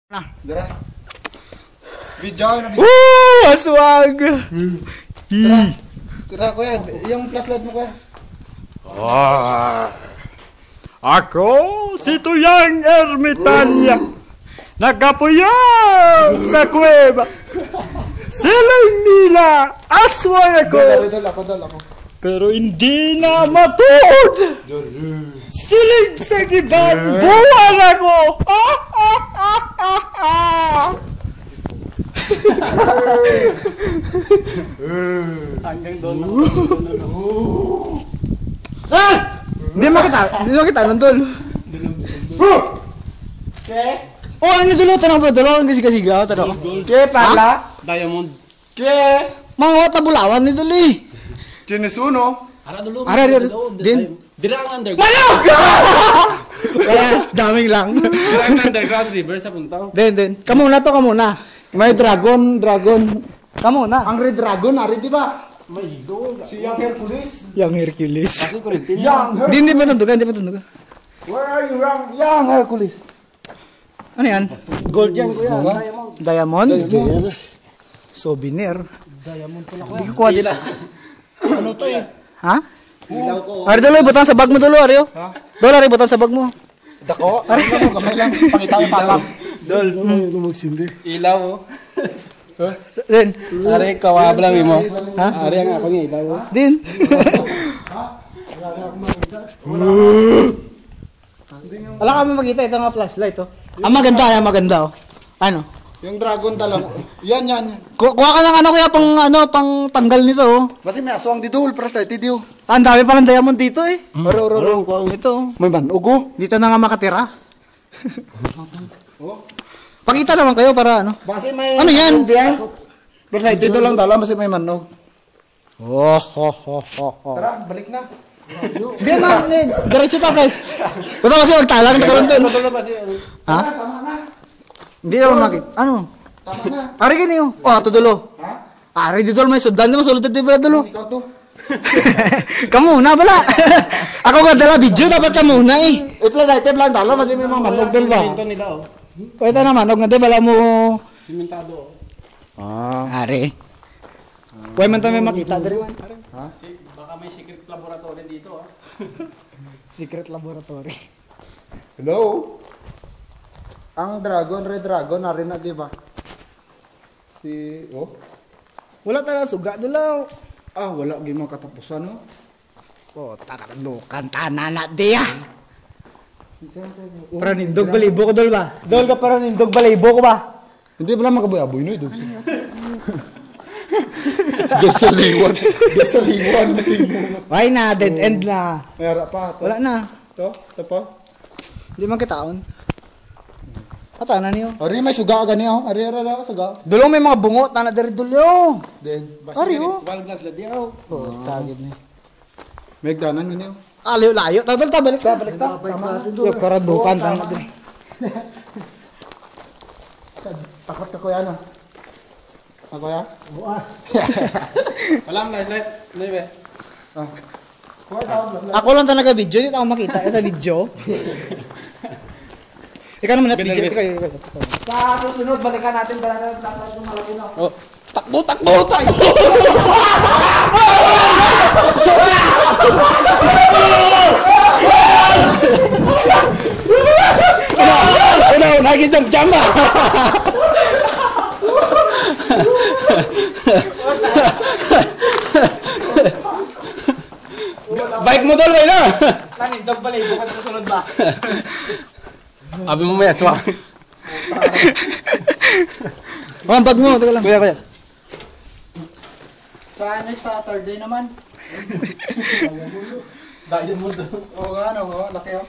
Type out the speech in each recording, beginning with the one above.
Nah, Dara. Video na video. Aswag! Tara kuya, yung flashlight mo kuya. Ako si Tuyang Ermitanya. Nagkapuya sa kuweba. Sila'y nila, aswang ako. Ako. Pero hindi na matuod. Silig sa giban, buwan ako. Hanggang doon. Hindi mo kita, nandun. Okay. Oh, ano dulu tanong ba? Dulu ang kasi-kasigaw, tanong. Ke pala? Diamond. Ke? Mga tabulawan ni dulu eh. Chinisuno? Ara, din. Dira ang underground. Malok! Wala, daming lang. Dira ang underground river sa puntaw. Din. Kamuna to, kamuna. May dragon. Kamuna. Ang red dragon, ari di ba? May hilo. Si Young Hercules. Yang Hercules. Kasi kulitin. Hindi pa tundugan. Where are you, Young Hercules? Ano yan? Gold yan kuya. Diamond? Souvenir. Diamond pala kuya. Hindi ko kuha dito. Ano to eh? Ha? Ilaw ko. Ari dulu, butang sa bag mo dulu, Aryo. Ha? Dol, Ari, butang sa bag mo. Dako? Ano mo, kamay lang. Pangitaw yung papang. Dol. Magsindi. Ilaw ko. Din. Ari kawablang mo. Ha? Ari ang ako niya ilaw. Din. Wala kami makita, ito nga flashlight, oh. Ang maganda, oh. Ano? Yung dragon talaga. Yan. Kuha ka ng pang tanggal nito, oh. Kasi may aswang dito, flashlight dito. Ang dami pa ng diamond dito, eh. Oro. Ito, oh. May manugo. Dito na nga makatira. Oh. Pakita naman kayo para ano. Base may... Ano yan? Flashlight dito lang dala, kasi may manog. Oh. Tara, balik na. Di man, diretso tayo. Basta kasi magtalang na karon doon. Ha? Tama na. Hindi naman makita. Ano? Tama na. Ari gani oh. Oh, ato dulo. Ha? Ari dito may sudan di masulod dito ba dulo. Ikaw to. Kamu na bala. Ako nga dala video dapat kamu na eh. Flashlight lang dala, kasi may mga manog dal ba? Ito nila oh. Pwede naman og nga di bala mo. Simentado oh. Ari. Pwede man tayo makita diri man. Ha? Baka may secret laboratory dito ah. Secret laboratory. Hello? Ang red dragon na rin na, di ba? Wala talaga suga dulaw. Wala gimong katapusan, no? Oh, takalukan tanana dia. Para nindog balibo ko dol ba? Dol ka para nindog balibo ko ba? Hindi ba lang magaboy-aboy, no? Gasaliwan. Why na dead end na. May harap pa. Wala na. Ito pa. Hindi man kitaon. Ata na niyo. Ari, may suga ka niya, oh. Ari, suga. Dulong may mga bungo tana diri dulyo. Then, Ari oh. Wild glass la diaw. Oh, tagid ni. may gdanan ka niya, oh. Layo. Tadol ta balik ta. Tama natin doon. Yung karadukan tana diri. Takot ka, kuya, no? Kuya? Wala ang flashlight. Live eh. Kuya, tawag lang. Ako lang talaga video, hindi ako makita sa video. Ikaw naman na video kayo. Sa susunod, balikan natin yung malaki, no? Oh. Takbo. Ano, nagijam-jam ba? Bike mo dol bay na. Nanindog balibo ka sa sunod ba? Abi mo may aswa. Oh, bag mo, teka lang. Kuya. Sa next Saturday naman. Diamond. Laki, oh.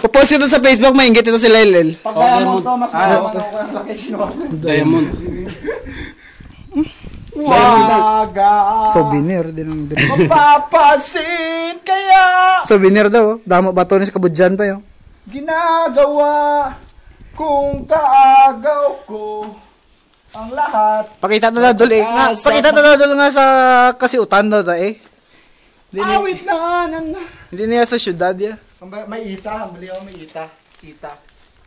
Popost ito sa Facebook, maingit ito si Lelel. Pag diamond to, mas malaman ako ang laki kinuha. Diamond. Waga. Souvenir din ang diri. Mapapasin kaya Souvenir daw, damo bato ni sa kabudyan pa yo. ginagawa kung kaagaw ko ang lahat. Pakita na dol eh. Pakita na dol nga sa kasiutan daw ta eh. Awit na. Hindi niya sa syudad ya. May ita, bali ako may ita.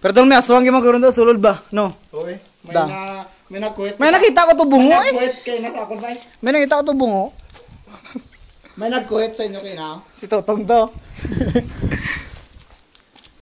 Pero doon may aswang yung magkaroon doon, sulod ba? No? Uy, Da. may nagkuwit. May nakita ko to bungo eh. Nagkuwit kayo na sa akon ba? May nakita ko to bungo. May nagkuwit sa inyo kayo na. Si Totong to.